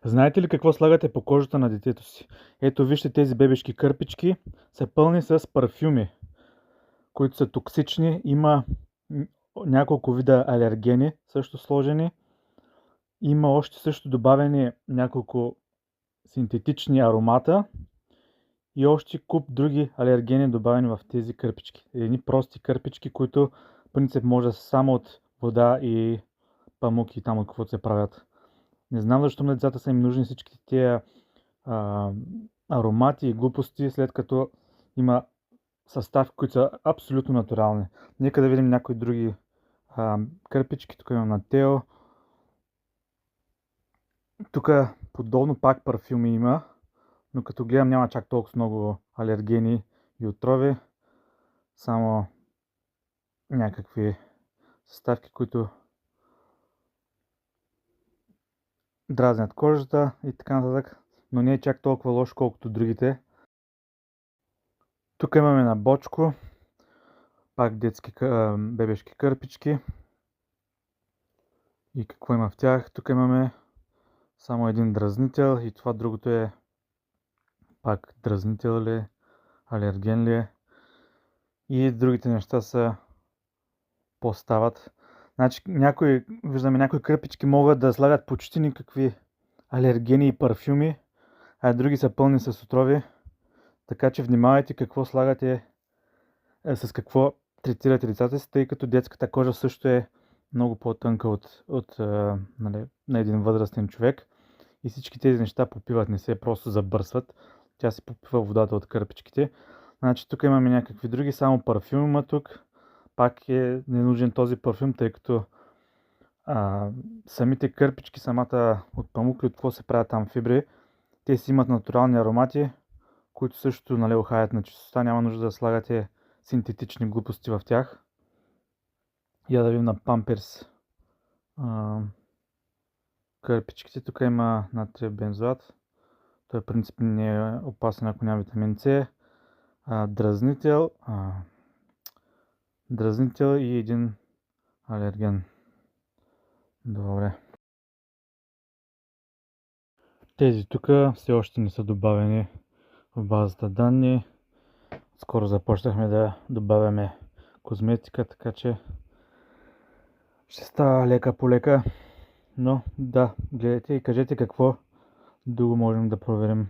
Знаете ли какво слагате по кожата на детето си? Ето вижте, тези бебешки кърпички са пълни с парфюми, които са токсични. Има няколко вида алергени също сложени. Има още също добавени няколко синтетични аромата и още куп други алергени добавени в тези кърпички. Едни прости кърпички, които в принцип може да са само от вода и памук и там от каквото се правят. Не знам защо на децата са им нужни всички тези аромати и глупости, след като има съставки, които са абсолютно натурални. Нека да видим някои други кърпички. Тук имам на Тео. Тук подобно пак парфюми има, но като гледам няма чак толкова много алергени и отрови. Само някакви съставки, които дразнят кожата и така нататък, но не е чак толкова лошо, колкото другите. Тук имаме на Бочко, пак детски бебешки кърпички. И какво има в тях? Тук имаме само един дразнител и това другото е пак дразнител ли, алерген ли е. И другите неща са постават. Значи виждаме някои кърпички могат да слагат почти никакви алергени и парфюми, а други са пълни с отрови. Така че внимавайте какво слагате, с какво третирате децата си, тъй като детската кожа също е много по-тънка от на един възрастен човек. И всички тези неща попиват, не се просто забърсват. Тя си попива водата от кърпичките. Значи тук имаме някакви други, само парфюм има тук. Пак е ненужен този парфюм, тъй като самите кърпички, самата от памук, от какво се правят там фибри, те си имат натурални аромати, които също ухаят на чистота. Няма нужда да слагате синтетични глупости в тях. Я да видим на Памперс кърпичките. Тук има натриев бензоат. Той в принцип не е опасен, ако няма витамин С. Дразнител и един алерген. Добре. Тези тук все още не са добавени в базата данни. Скоро започнахме да добавяме козметика, така че ще става лека по лека. Но да, гледайте и кажете какво друго можем да проверим.